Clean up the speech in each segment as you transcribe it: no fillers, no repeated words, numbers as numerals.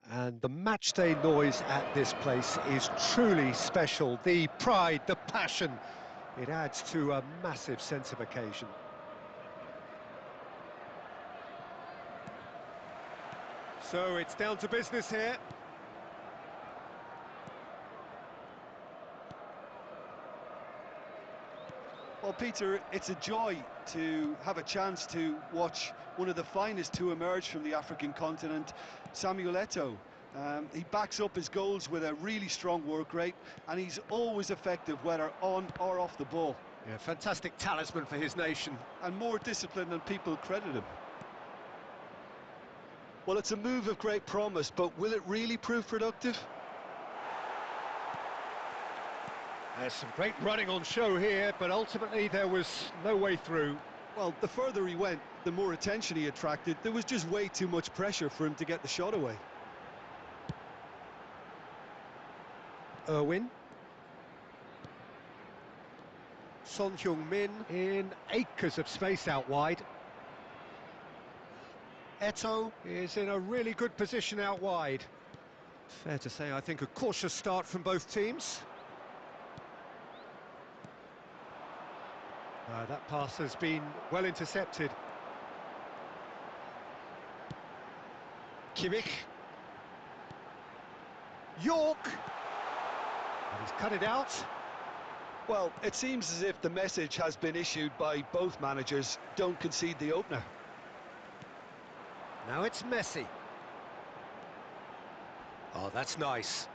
And the matchday noise at this place is truly special. The pride, the passion, it adds to a massive sense of occasion. So it's down to business here. Well, Peter, it's a joy to have a chance to watch one of the finest to emerge from the African continent, Samuel Eto'o. He backs up his goals with a really strong work rate, and he's always effective, whether on or off the ball. Yeah, fantastic talisman for his nation. And more discipline than people credit him. Well, it's a move of great promise, but will it really prove productive? There's some great running on show here, but ultimately there was no way through. Well, the further he went, the more attention he attracted. There was just way too much pressure for him to get the shot away. Irwin. Son Heung-min in acres of space out wide. Eto'o is in a really good position out wide. Fair to say, I think, a cautious start from both teams. That pass has been well intercepted. Kimmich. York. And he's cut it out. Well, it seems as if the message has been issued by both managers: don't concede the opener. Now it's Messi. Oh, that's nice.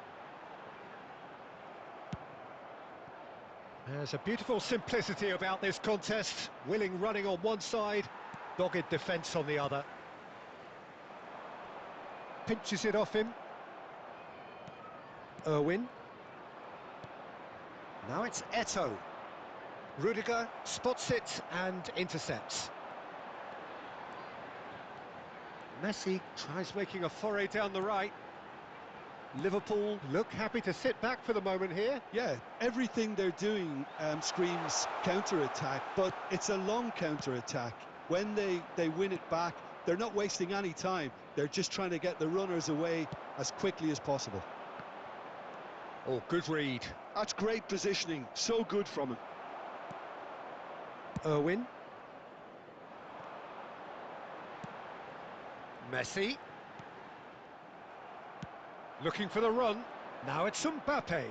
There's a beautiful simplicity about this contest. Willing running on one side, dogged defence on the other. Pinches it off him. Irwin. Now it's Eto'o. Rudiger spots it and intercepts. Messi tries making a foray down the right. Liverpool look happy to sit back for the moment here. Yeah, everything they're doing screams counter-attack, but it's a long counter-attack. When they win it back, they're not wasting any time. They're just trying to get the runners away as quickly as possible. Oh, good read. That's great positioning, so good from him. Irwin. Messi. Looking for the run. Now it's Mbappe.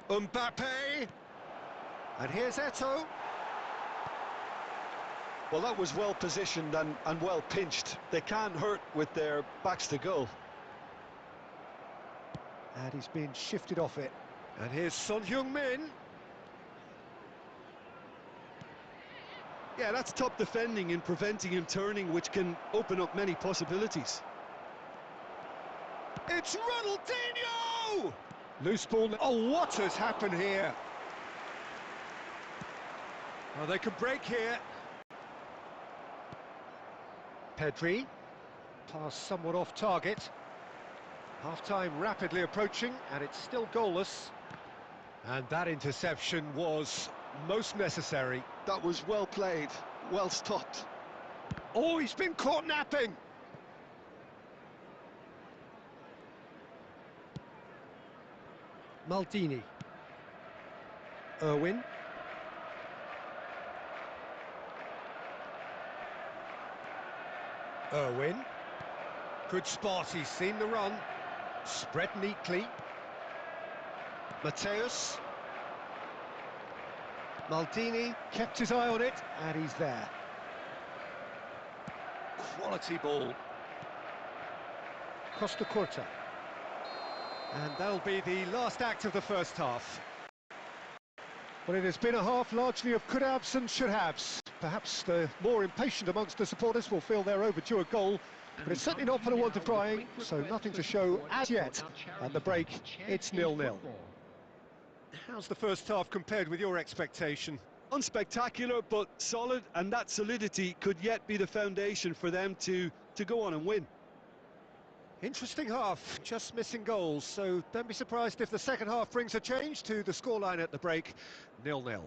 Mbappe! And here's Eto'o. Well, that was well positioned and well pinched. They can't hurt with their backs to goal. And he's been shifted off it. And here's Son Heung-min. Yeah, that's top defending in preventing him turning, which can open up many possibilities. It's Ronaldinho! Loose ball. Oh, what has happened here? Oh, they could break here. Pedri. Pass somewhat off target. Half-time rapidly approaching, and it's still goalless. And that interception was most necessary. That was well played, well stopped. Oh, he's been caught napping! Maldini. Irwin. Irwin. Good spot, he's seen the run. Spread neatly. Mateus. Maldini kept his eye on it, and he's there. Quality ball. Costa Curta. And that'll be the last act of the first half. Well, it has been a half largely of could-haves and should-haves. Perhaps the more impatient amongst the supporters will feel they're overdue a goal, but it's certainly not for the want of trying, so nothing to show as yet. At the break, it's 0-0. How's the first half compared with your expectation? Unspectacular, but solid, and that solidity could yet be the foundation for them to go on and win. Interesting half, just missing goals, so don't be surprised if the second half brings a change to the scoreline at the break. 0-0.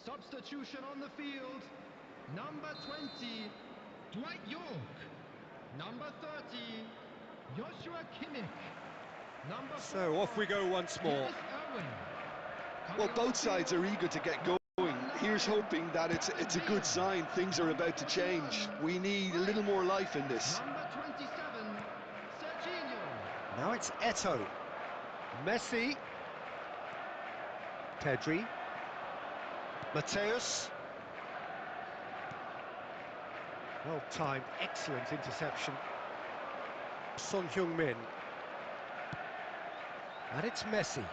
Substitution on the field. Number 20, Dwight York. Number 30, Joshua Kimmich. Number So off we go once more. Well, both sides are eager to get going. Here's hoping that it's a good sign. Things are about to change. We need a little more life in this. Number 27, Serginho. Now it's Eto'o. Messi. Pedri. Mateus. Well-timed, excellent interception. Son Heung-min. And it's Messi.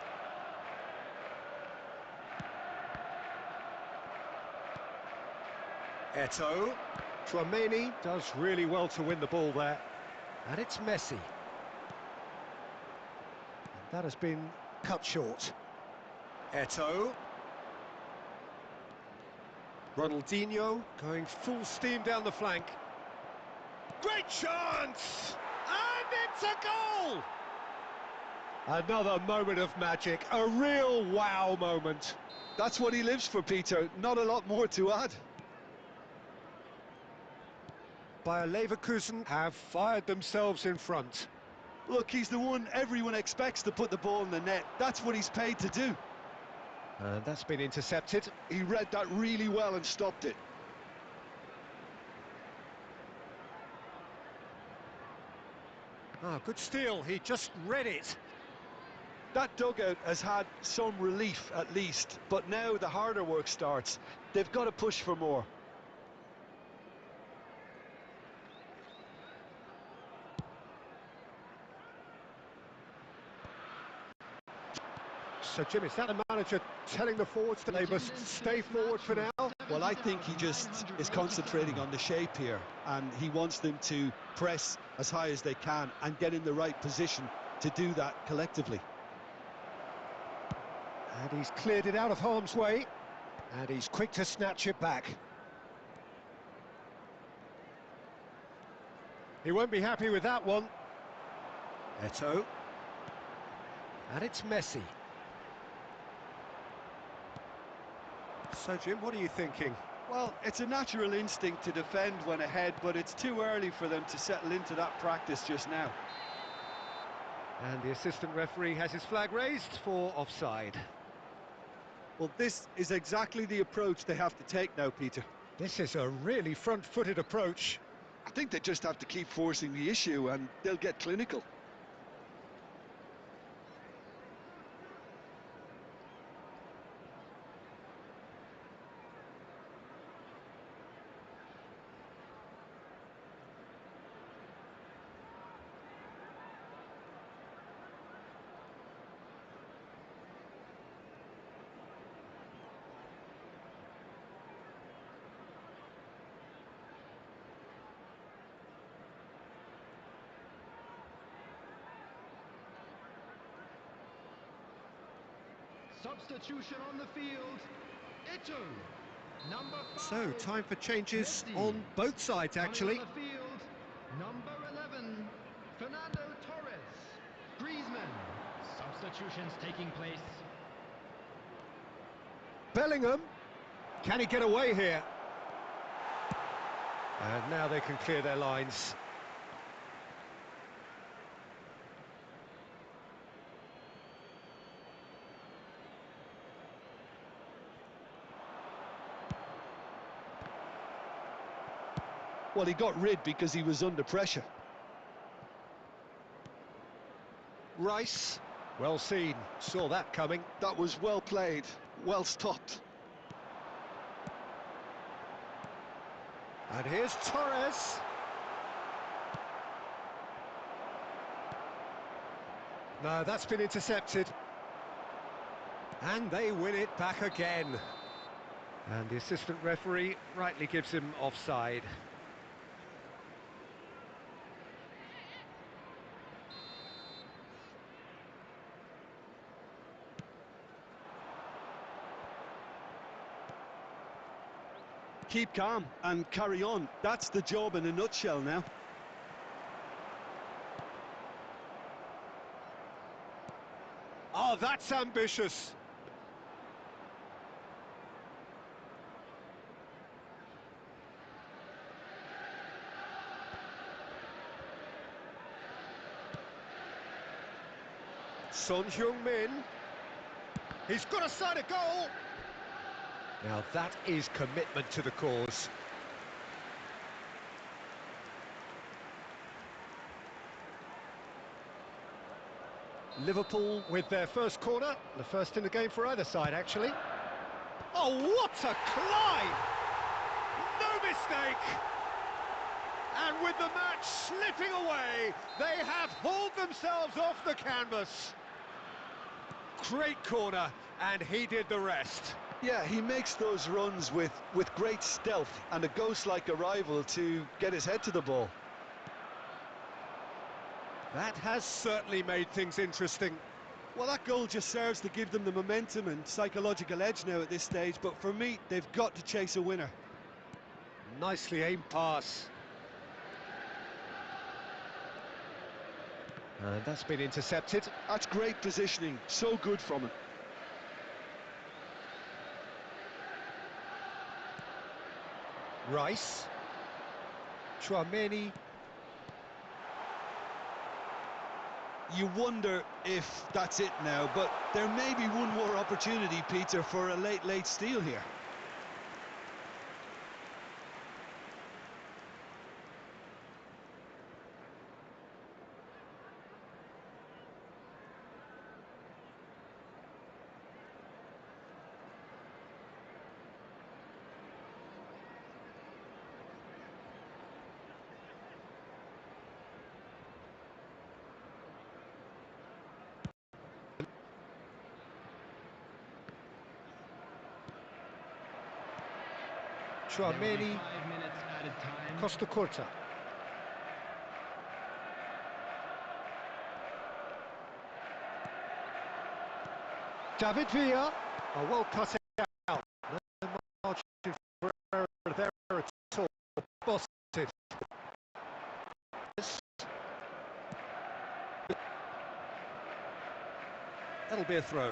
Eto'o. Tchouaméni does really well to win the ball there. And it's Messi. And that has been cut short. Eto'o. Ronaldinho going full steam down the flank. Great chance! And it's a goal! Another moment of magic, a real wow moment. That's what he lives for, Peter. Not a lot more to add. Bayer Leverkusen have fired themselves in front. Look, he's the one everyone expects to put the ball in the net. That's what he's paid to do. And that's been intercepted. He read that really well and stopped it. Ah, good steal, he just read it. That dugout has had some relief at least, but now the harder work starts. They've got to push for more. So, Jim, is that the manager telling the forwards that they must stay forward for now? Well, I think he just is concentrating on the shape here, and he wants them to press as high as they can and get in the right position to do that collectively. And he's cleared it out of harm's way, and he's quick to snatch it back. He won't be happy with that one. Eto'o. And it's Messi. So, Jim, what are you thinking? Well, it's a natural instinct to defend when ahead, but it's too early for them to settle into that practice just now. And the assistant referee has his flag raised for offside. Well, this is exactly the approach they have to take now, Peter. This is a really front-footed approach. I think they just have to keep forcing the issue and they'll get clinical. Substitution on the field. Eto'o. Number 5. So, time for changes Messi. on both sides, actually. Coming on the field, number 11, Fernando Torres. Griezmann. Substitutions taking place. Bellingham. Can he get away here? And now they can clear their lines. Well, he got rid because he was under pressure. Rice. Well seen. Saw that coming. That was well played, well stopped. And here's Torres. No, that's been intercepted. And they win it back again. And the assistant referee rightly gives him offside. Keep calm and carry on. That's the job in a nutshell now. Oh, that's ambitious. Son Heung-min. He's got a side of goal. Now that is commitment to the cause. Liverpool with their first corner, the first in the game for either side, actually. Oh, what a climb! No mistake! And with the match slipping away, they have hauled themselves off the canvas. Great corner, and he did the rest. Yeah, he makes those runs with great stealth and a ghost-like arrival to get his head to the ball. That has certainly made things interesting. Well, that goal just serves to give them the momentum and psychological edge now at this stage, but for me, they've got to chase a winner. Nicely aimed pass. And that's been intercepted. That's great positioning, so good from him. Rice. Chouameni. You wonder if that's it now, but there may be one more opportunity, Peter, for a late steal here. Chouameni. Costa Curta. David Villa. Oh, well cut out. No margin for error there at all. Spotted. That'll be a throw.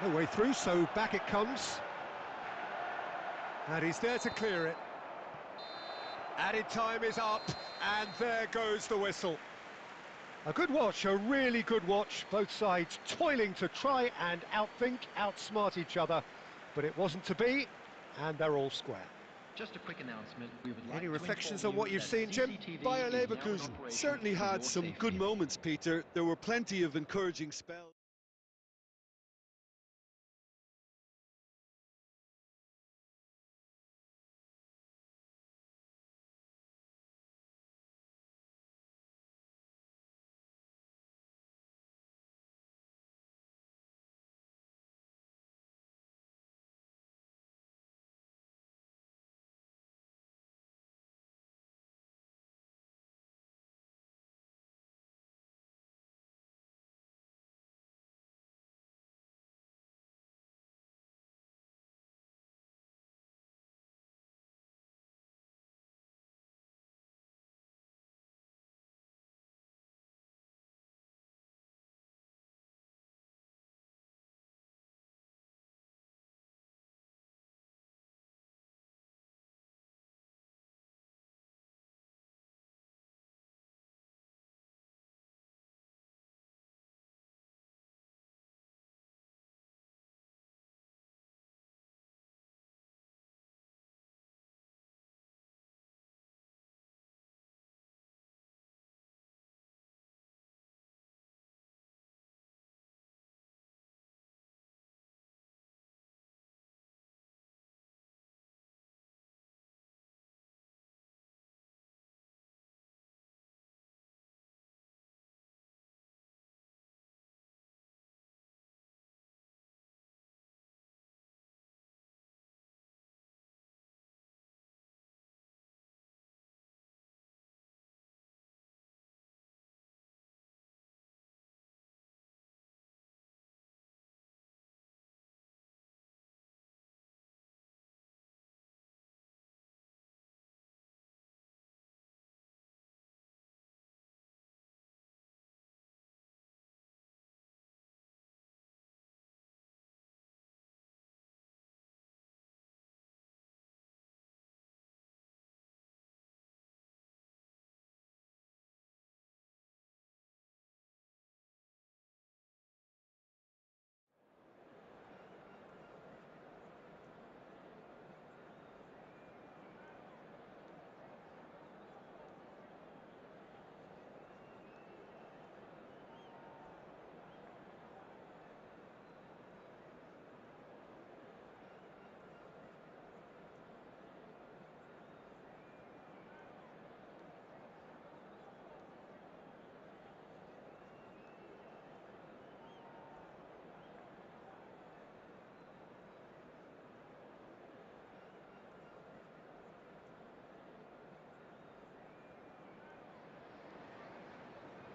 No way through, so back it comes. And he's there to clear it. Added time is up, and there goes the whistle. A good watch, a really good watch. Both sides toiling to try and outthink, outsmart each other. But it wasn't to be, and they're all square. Just a quick announcement. We would like Any to reflections inform on what you you've that seen, Jim? CCTV Bayer is now in Leverkusen operation certainly for had your some good safety. moments, Peter. There were plenty of encouraging spells.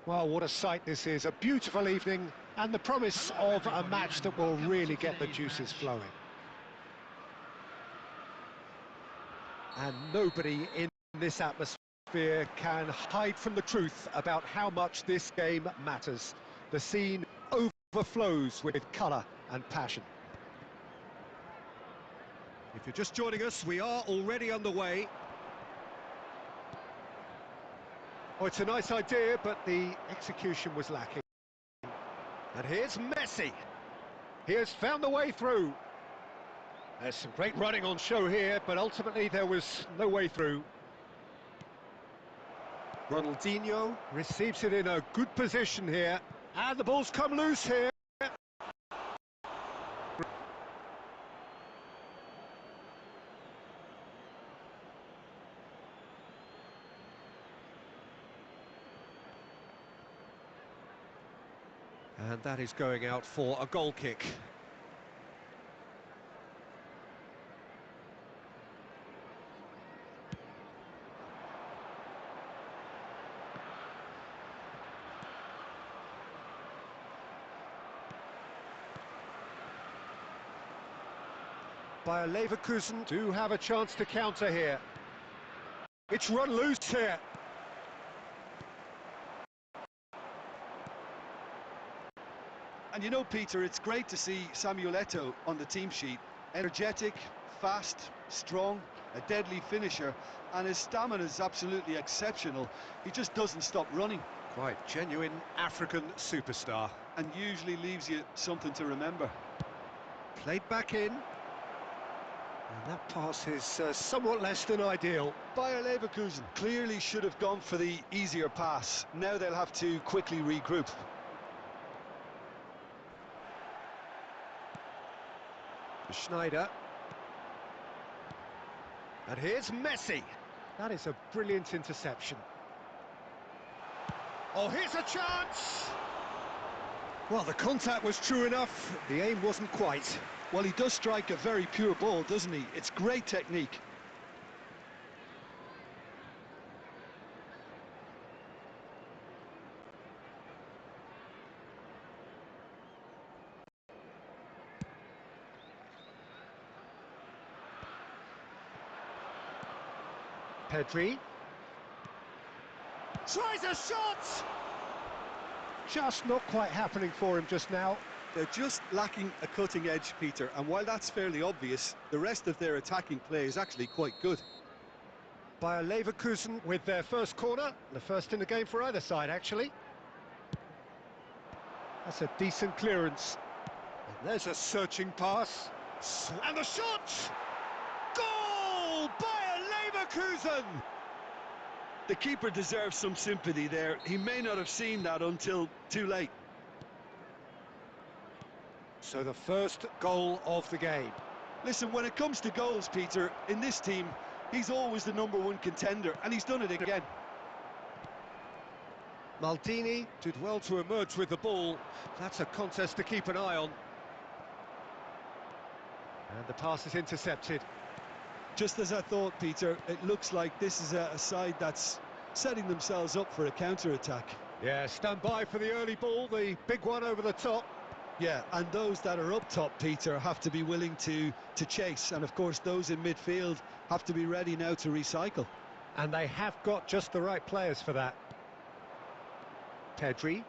Well, what a sight this is, a beautiful evening and the promise Hello, of a match everybody, that will and really welcome to get the today's juices match. flowing. And nobody in this atmosphere can hide from the truth about how much this game matters. The scene overflows with colour and passion. If you're just joining us, we are already underway. Oh, it's a nice idea, but the execution was lacking. And here's Messi. He has found the way through. There's some great running on show here, but ultimately there was no way through. Ronaldinho receives it in a good position here, and the ball's come loose here. And that is going out for a goal kick. Bayer Leverkusen do have a chance to counter here. It's run loose here. And you know, Peter, it's great to see Samuel Eto'o on the team sheet. Energetic, fast, strong, a deadly finisher, and his stamina is absolutely exceptional. He just doesn't stop running. Quite genuine African superstar. And usually leaves you something to remember. Played back in. And that pass is somewhat less than ideal. Bayer Leverkusen clearly should have gone for the easier pass. Now they'll have to quickly regroup. Schneider. And here's Messi. That is a brilliant interception. Oh, here's a chance! Well, the contact was true enough, the aim wasn't quite. Well, he does strike a very pure ball, doesn't he? It's great technique. Pedri. Tries a shot! Just not quite happening for him just now. They're just lacking a cutting edge, Peter, and while that's fairly obvious, the rest of their attacking play is actually quite good. Bayer Leverkusen with their first corner, the first in the game for either side, actually. That's a decent clearance. And there's a searching pass. And the shot! Goal! Bayer Leverkusen! The keeper deserves some sympathy there. He may not have seen that until too late. So the first goal of the game. Listen, when it comes to goals, Peter, in this team, he's always the #1 contender, and he's done it again. Maldini did well to emerge with the ball. That's a contest to keep an eye on. And the pass is intercepted. Just as I thought, Peter, it looks like this is a side that's setting themselves up for a counter-attack. Yeah, stand by for the early ball, the big one over the top. Yeah, and those that are up top, Peter, have to be willing to chase. And, of course, those in midfield have to be ready now to recycle. And they have got just the right players for that. Pedri,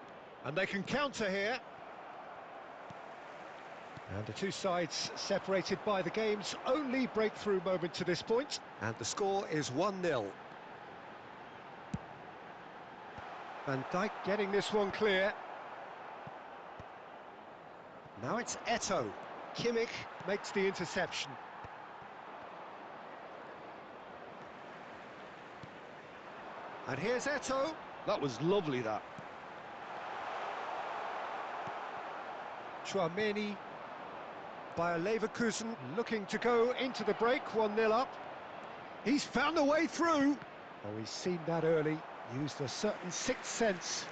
and they can counter here. And the two sides separated by the game's only breakthrough moment to this point. And the score is 1-0. Van Dijk getting this one clear. Now it's Eto'o. Kimmich makes the interception. And here's Eto'o. That was lovely, that. Chouameni. Bayer Leverkusen looking to go into the break, 1-0 up. He's found a way through. Oh, he's seen that early, used a certain sixth sense.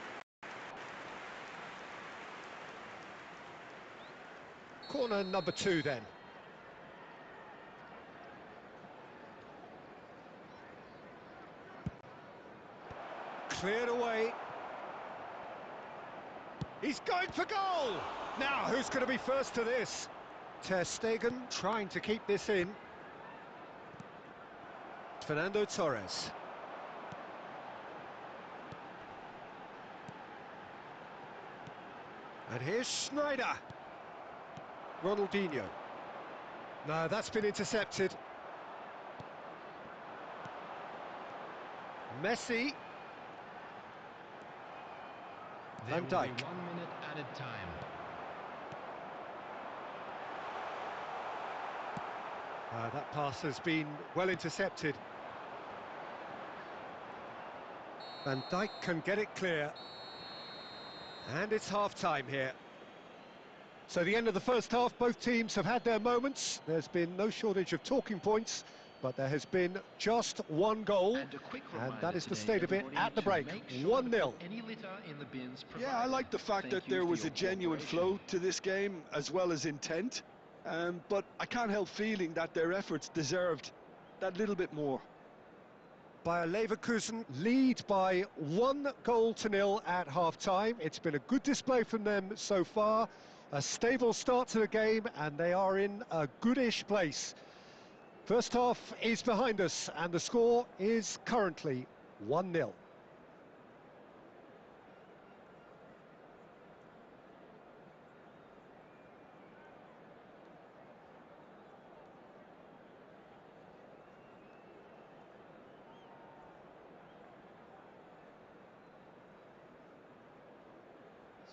Corner number 2 then. Cleared away. He's going for goal! Now, who's going to be first to this? Ter Stegen trying to keep this in. Fernando Torres. And here's Schneider. Ronaldinho. No, that's been intercepted. Messi. Van Dijk. 1 minute added time. That pass has been well intercepted. Van Dijk can get it clear. And it's half-time here. So the end of the first half, both teams have had their moments. There's been no shortage of talking points, but there has been just one goal, and that is the state of it at the break. 1-0. Yeah, I like the fact that there was a genuine flow to this game as well as intent, but I can't help feeling that their efforts deserved that little bit more. Bayer Leverkusen lead by 1-0 at half-time. It's been a good display from them so far, a stable start to the game, and they are in a goodish place. First half is behind us, and the score is currently 1-0.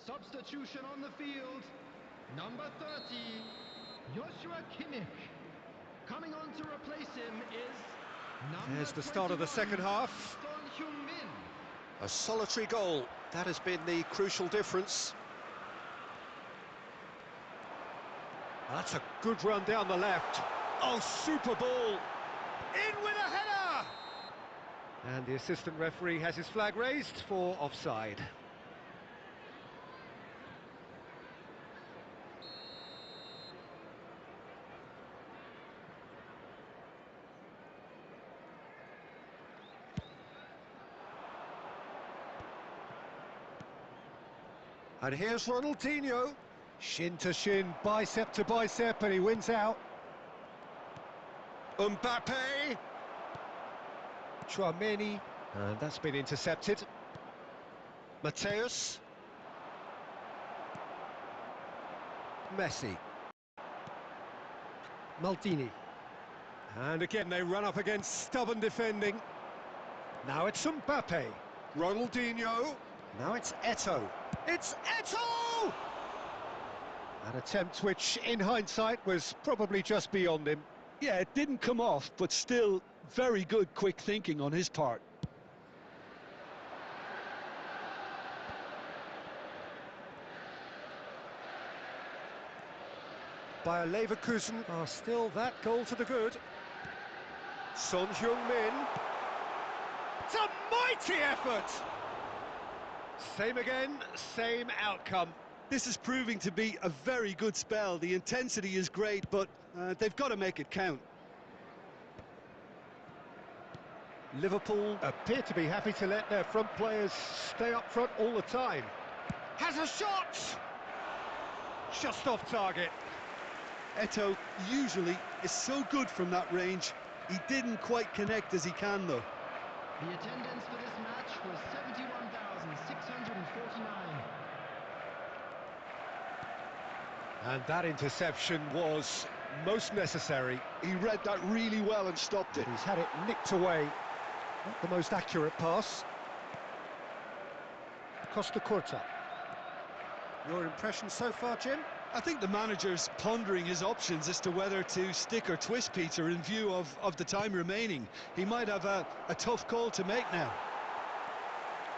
Substitution on the field. Number 30, Joshua Kimmich. Coming on to replace him is number There's the start of the second half. Son Heung-min. A solitary goal. That has been the crucial difference. That's a good run down the left. Oh, super ball. In with a header! And the assistant referee has his flag raised for offside. And here's Ronaldinho. Shin to shin, bicep to bicep, and he wins out. Mbappe. Chouameni. And that's been intercepted. Mateus. Messi. Maldini. And again they run up against stubborn defending. Now it's Mbappe. Ronaldinho. Now it's Eto'o. It's Eto'o! An attempt which, in hindsight, was probably just beyond him. Yeah, it didn't come off, but still very good quick thinking on his part. Bayer Leverkusen are still that goal to the good. Son Heung-min. It's a mighty effort! Same again, same outcome. This is proving to be a very good spell. The intensity is great, but they've got to make it count. Liverpool appear to be happy to let their front players stay up front all the time. Has a shot! Just off target. Eto'o usually is so good from that range. He didn't quite connect as he can, though. The attendance for this match was 71,649. And that interception was most necessary. He read that really well and stopped it. He's had it nicked away. Not the most accurate pass. Costa Curta. Your impression so far, Jim? I think the manager's pondering his options as to whether to stick or twist Peter in view of the time remaining. He might have a tough call to make now.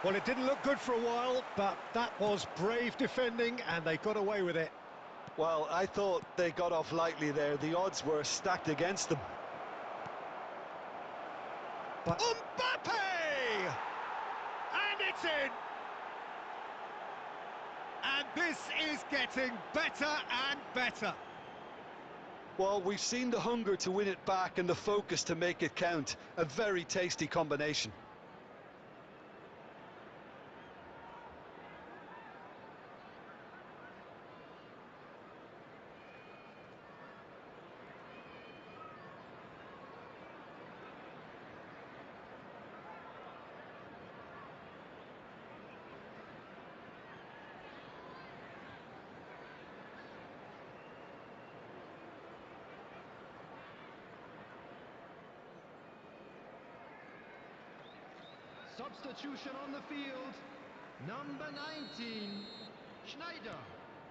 Well, it didn't look good for a while, but that was brave defending, and they got away with it. Well, I thought they got off lightly there. The odds were stacked against them. But Mbappe! And it's in! And this is getting better and better. Well, we've seen the hunger to win it back and the focus to make it count. A very tasty combination. substitution on the field, number 19, Schneider.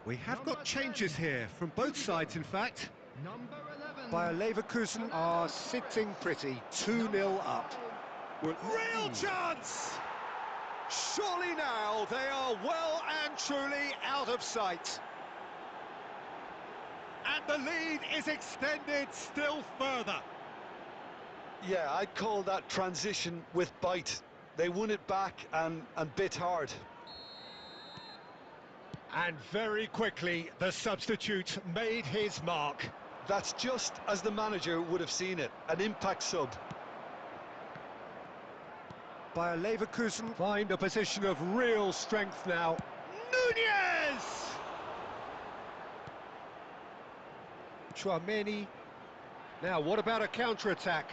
We have Number got changes 10, here, from both Rudiger. sides in fact. Number 11, Bayer Leverkusen are Fernando sitting Torres. pretty, Number 2-0 up. 5, Real Messi. chance! Surely now they are well and truly out of sight. And the lead is extended still further. Yeah, I'd call that transition with bite. They won it back and bit hard. And very quickly, the substitute made his mark. That's just as the manager would have seen it, an impact sub. Bayer Leverkusen find a position of real strength now. Nunez! Chouameni. Now, what about a counter-attack?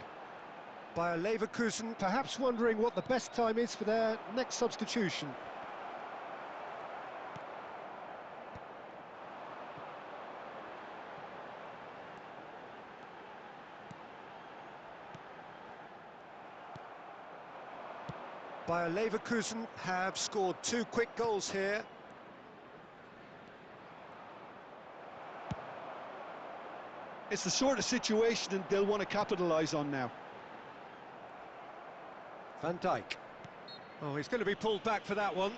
Bayer Leverkusen perhaps wondering what the best time is for their next substitution. Bayer Leverkusen have scored 2 quick goals here. It's the sort of situation they'll want to capitalise on now. Van Dijk. Oh, he's going to be pulled back for that one.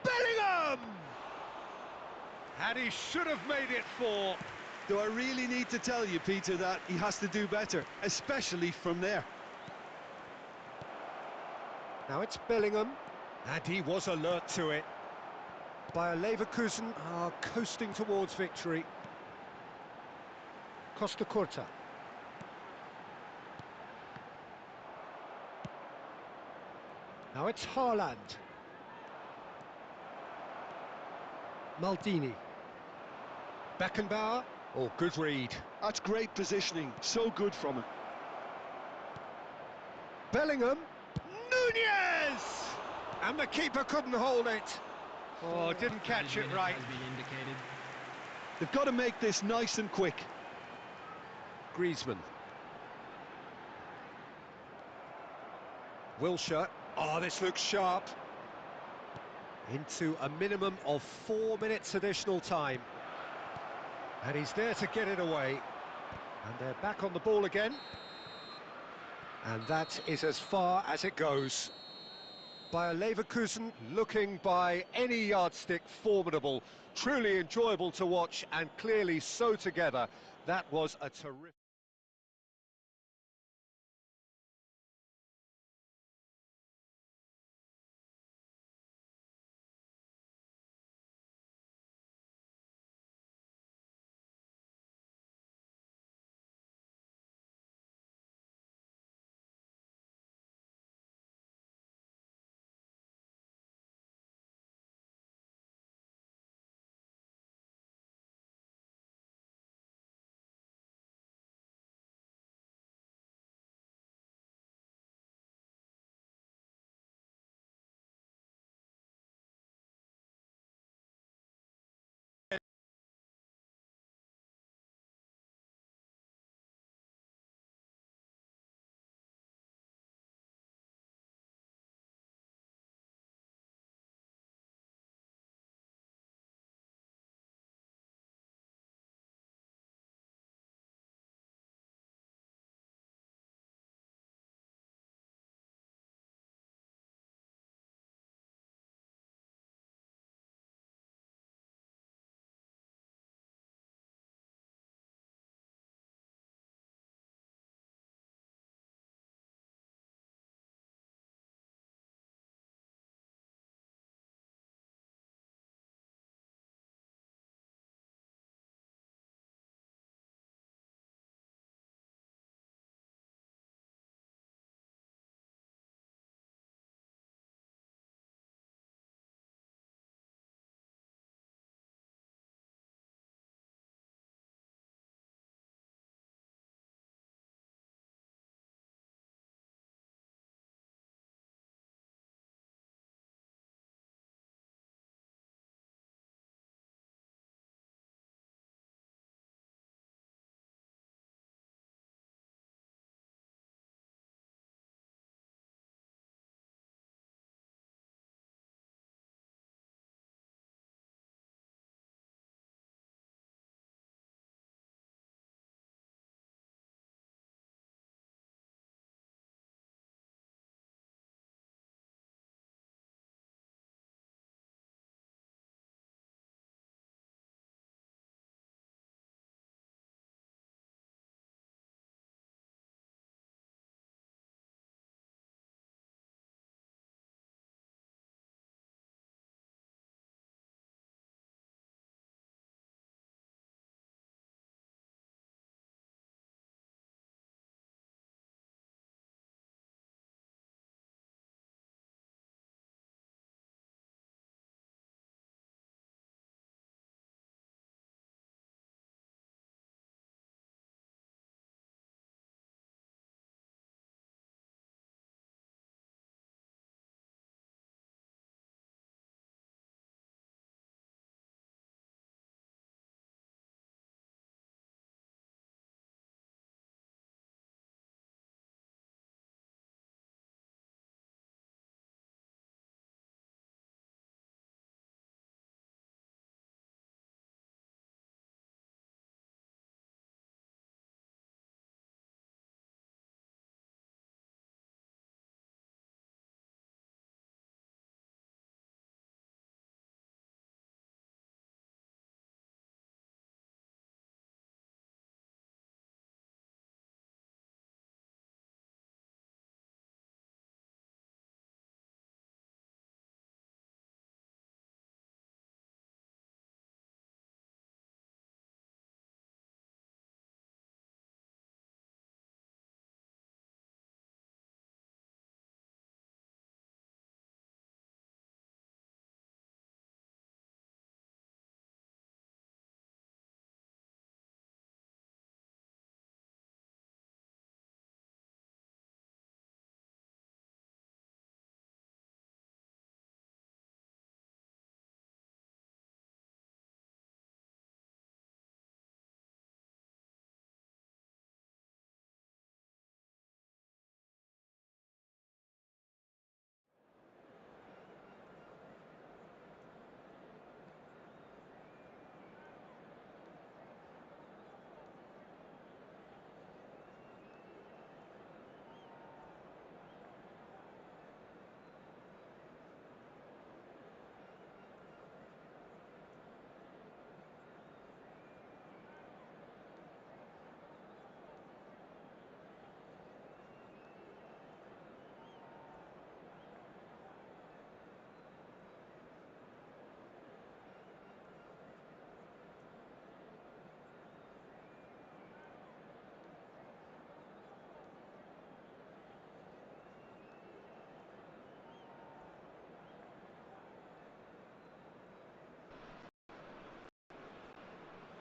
Bellingham! And he should have made it 4. Do I really need to tell you, Peter, that he has to do better, especially from there? Now it's Bellingham, and he was alert to it. Bayer Leverkusen are coasting towards victory. Costa Curta. Now it's Haaland. Maldini. Beckenbauer. Oh, good read. That's great positioning, so good from him. Bellingham. Nunez! And the keeper couldn't hold it. Oh, didn't catch it right. Has been indicated. They've got to make this nice and quick. Griezmann. Wilshere. Oh, this looks sharp. Into a minimum of 4 minutes additional time. And he's there to get it away. And they're back on the ball again. And that is as far as it goes. Bayer Leverkusen looking by any yardstick formidable. Truly enjoyable to watch and clearly so together. That was a terrific...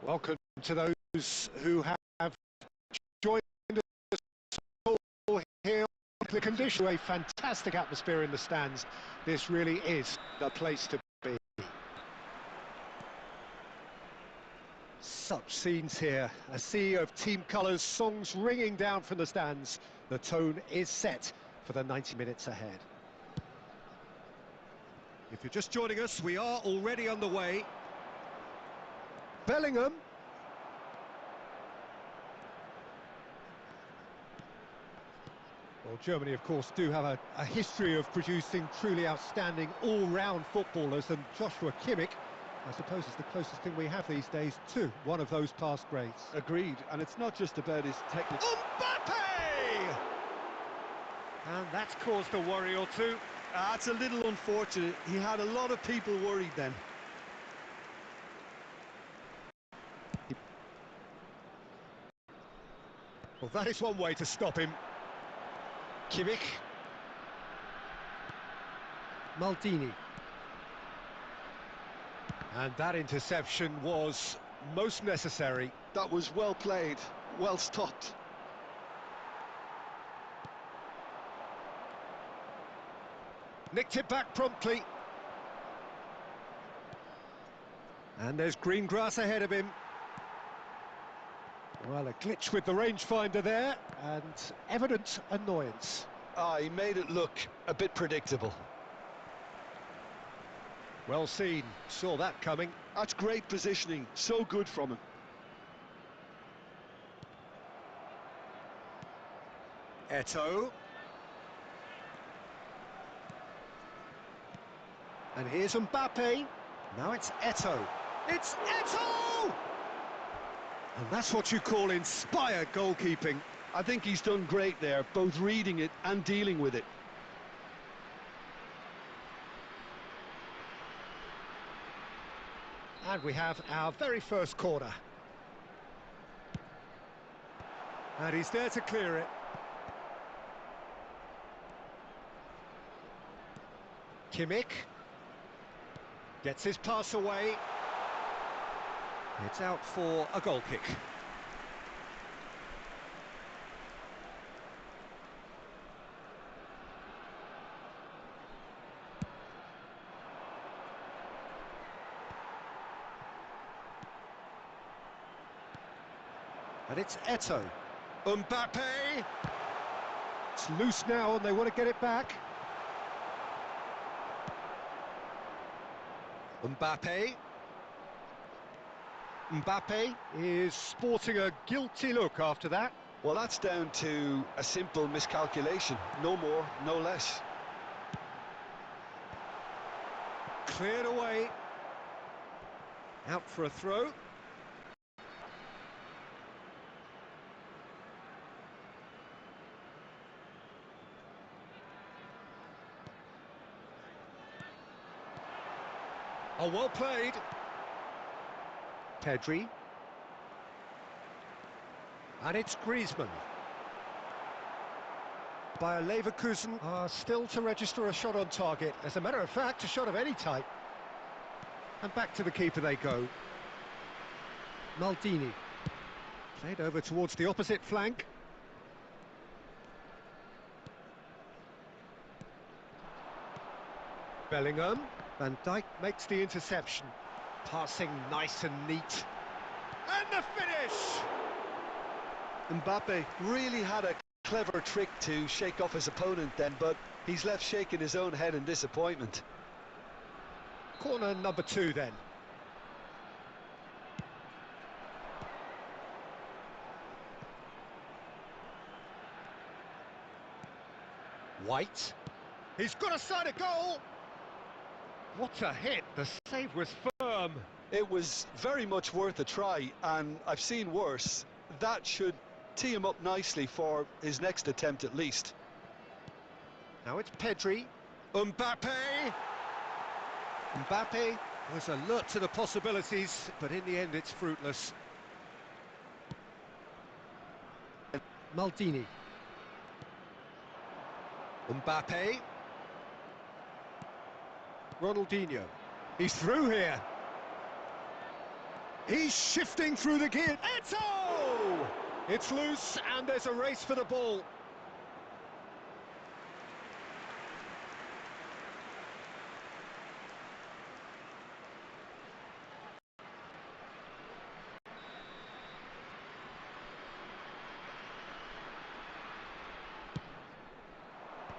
Welcome to those who have joined us all here. The condition, a fantastic atmosphere in the stands. This really is the place to be. Such scenes here, a sea of team colours, songs ringing down from the stands. The tone is set for the 90 minutes ahead. If you're just joining us, we are already on the way. Bellingham. Well, Germany, of course, do have a history of producing truly outstanding all-round footballers, and Joshua Kimmich, I suppose, is the closest thing we have these days to one of those past greats. Agreed, and it's not just about his technical... Mbappe! And that's caused a worry or two. That's a little unfortunate. He had a lot of people worried then. Well, that is one way to stop him. Kimmich. Maldini. And that interception was most necessary. That was well played, well stopped. Nicked it back promptly. And there's green grass ahead of him. Well, a glitch with the rangefinder there, and evident annoyance. He made it look a bit predictable. Well seen, saw that coming. That's great positioning, so good from him. Eto'o. And here's Mbappe. Now it's Eto'o. It's Eto'o! And that's what you call inspired goalkeeping. I think he's done great there, both reading it and dealing with it. And we have our very first corner. And he's there to clear it. Kimmich gets his pass away. It's out for a goal kick. And it's Eto'o. Mbappe! It's loose now and they want to get it back. Mbappe. Mbappe is sporting a guilty look after that. Well, that's down to a simple miscalculation. No more, no less. Cleared away. Out for a throw. Oh, well played. Pedri. And it's Griezmann. Bayer Leverkusen are still to register a shot on target. As a matter of fact, a shot of any type. And back to the keeper they go. Maldini. Played over towards the opposite flank. Bellingham. Van Dijk makes the interception. Passing nice and neat. And the finish! Mbappe really had a clever trick to shake off his opponent then, but he's left shaking his own head in disappointment. Corner number 2 then. White. He's got a side of goal! What a hit, the save was firm. It was very much worth a try, and I've seen worse. That should tee him up nicely for his next attempt at least. Now it's Pedri. Mbappe! Mbappe was alert to the possibilities, but in the end it's fruitless. Maldini. Mbappe. Ronaldinho. He's through here. He's shifting through the gear. It's loose, and there's a race for the ball.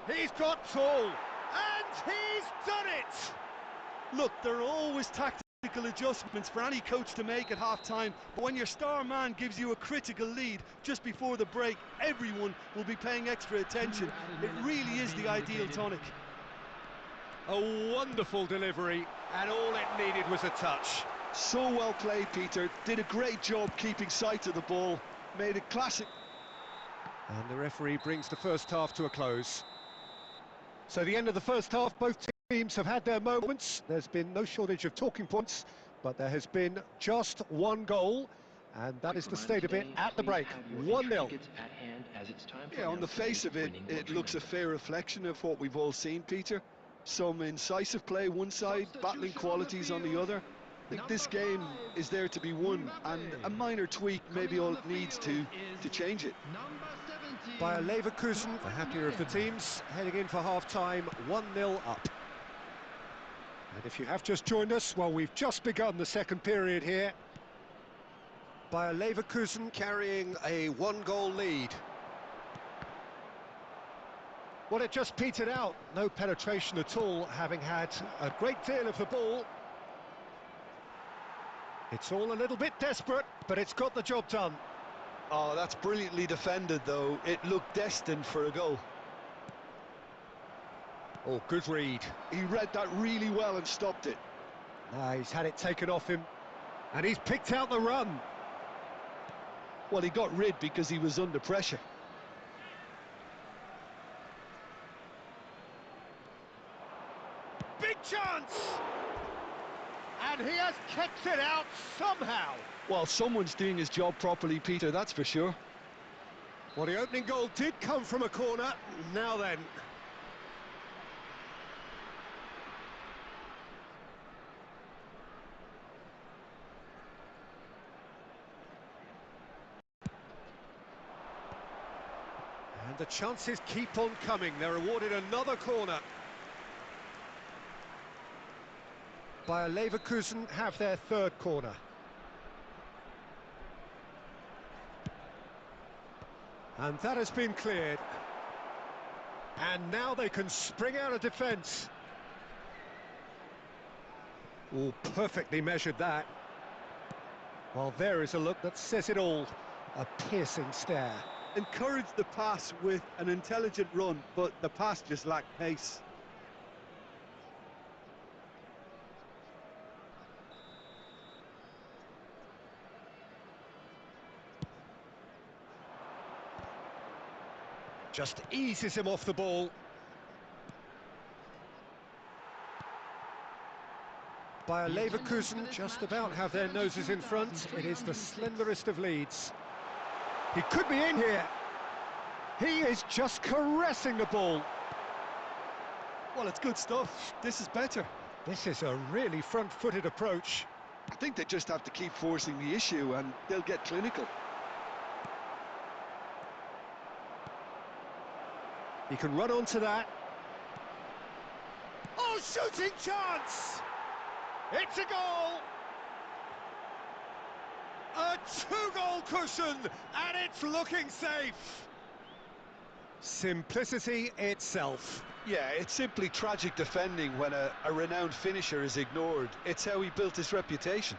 He's got tall, and he's done it! Look, there are always tactical adjustments for any coach to make at half-time, but when your star man gives you a critical lead just before the break, everyone will be paying extra attention. It really is the ideal tonic. A wonderful delivery, and all it needed was a touch. So well played, Peter. Did a great job keeping sight of the ball. Made a classic. And the referee brings the first half to a close. So the end of the first half, both teams have had their moments. There's been no shortage of talking points, but there has been just one goal, and that is the state of it at the break. 1-0. Yeah, on the face of it, it looks a fair reflection of what we've all seen, Peter. Some incisive play one side, battling qualities on the other. I think this game is there to be won, and a minor tweak may be all it needs to change it. Bayer Leverkusen, the happier of the teams, heading in for half-time, 1-0 up. And if you have just joined us, well, we've just begun the second period here. Bayer Leverkusen carrying a one-goal lead. Well, it just petered out, no penetration at all, having had a great deal of the ball. It's all a little bit desperate, but it's got the job done. Oh, that's brilliantly defended, though. It looked destined for a goal. Oh, good read. He read that really well and stopped it. He's had it taken off him, and he's picked out the run. Well, he got rid because he was under pressure. Big chance! And he has kept it out somehow. Well, someone's doing his job properly, Peter, that's for sure. Well, the opening goal did come from a corner. Now then. And the chances keep on coming. They're awarded another corner. Bayer Leverkusen have their third corner. And that has been cleared. And now they can spring out of defence. Oh, perfectly measured that. Well, there is a look that says it all. A piercing stare. Encouraged the pass with an intelligent run, but the pass just lacked pace. Just eases him off the ball. Bayer Leverkusen just about have their noses in front. It is the slenderest of leads. He could be in here. He is just caressing the ball. Well, it's good stuff. This is better. This is a really front-footed approach. I think they just have to keep forcing the issue and they'll get clinical. He can run onto that. Oh, shooting chance! It's a goal! A two-goal cushion, and it's looking safe. Simplicity itself. Yeah, it's simply tragic defending when a renowned finisher is ignored. It's how he built his reputation.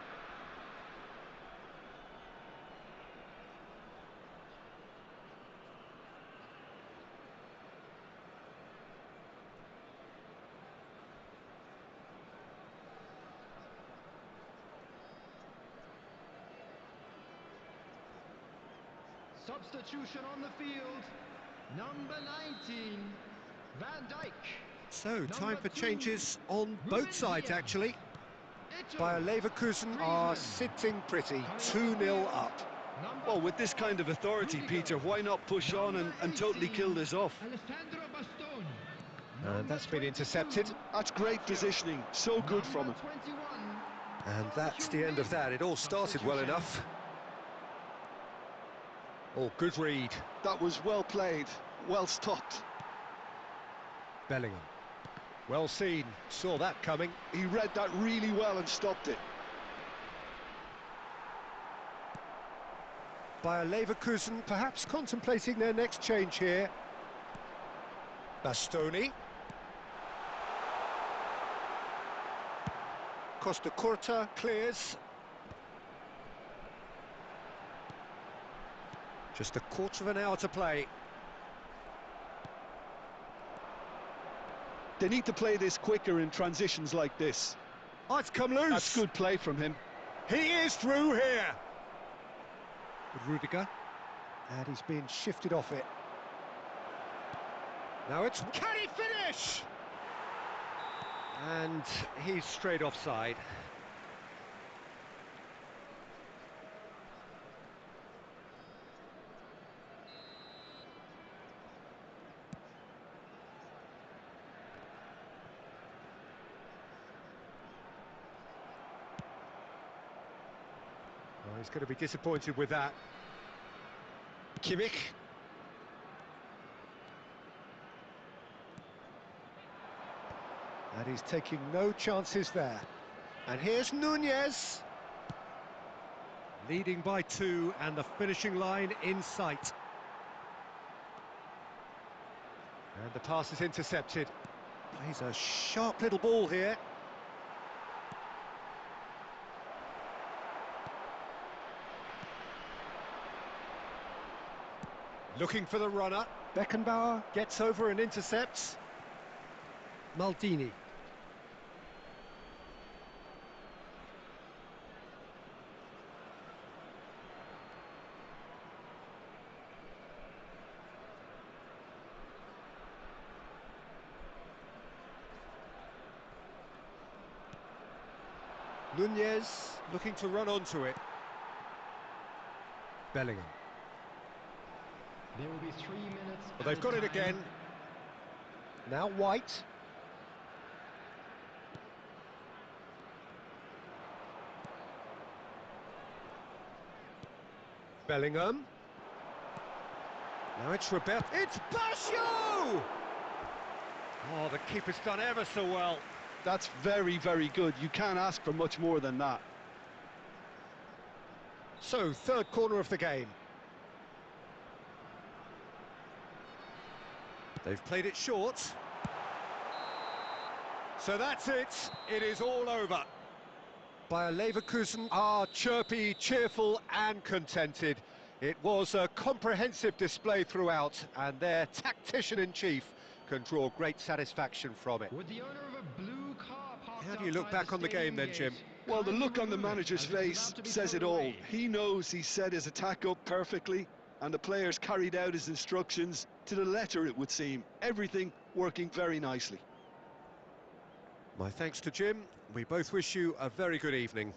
Substitution on the field, number 19, Van Dijk. So, time for changes on both sides, actually. Bayer Leverkusen are sitting pretty, 2-0 up. Well, with this kind of authority, Peter, why not push on and totally kill this off? And that's been intercepted. That's great positioning, so good from him. And that's the end of that. It all started well enough. Oh, good read. That was well played, well stopped. Bellingham. Well seen, saw that coming. He read that really well and stopped it. Bayer Leverkusen perhaps contemplating their next change here. Bastoni. Costa Curta clears. Just a quarter of an hour to play. They need to play this quicker in transitions like this. Oh, it's come loose. That's good play from him. He is through here. With Rudiger. And he's being shifted off it. Now it's... Can he finish? And he's straight offside. Oh, he's going to be disappointed with that. Kimmich. And he's taking no chances there. And here's Nunez. Leading by 2 and the finishing line in sight. And the pass is intercepted. Plays a sharp little ball here. Looking for the runner. Beckenbauer gets over and intercepts. Maldini. Nunez looking to run onto it. Bellingham. There will be 3 minutes. Well, they've got it again. Now White. Bellingham. Now it's Rebel. It's Basho! Oh, the keeper's done ever so well. That's very, very good. You can't ask for much more than that. So, third corner of the game. They've played it short. So that's it. It is all over. Bayer Leverkusen are chirpy, cheerful and contented. It was a comprehensive display throughout, and their tactician-in-chief can draw great satisfaction from it. With the owner of a blue car parked How do you look outside back on the game then, Jim? Well, the Kindly look on the remove it, manager's as it is face about to be says it thrown all. away. He knows he set his attack up perfectly, and the players carried out his instructions to the letter, it would seem. Everything working very nicely. My thanks to Jim. We both wish you a very good evening.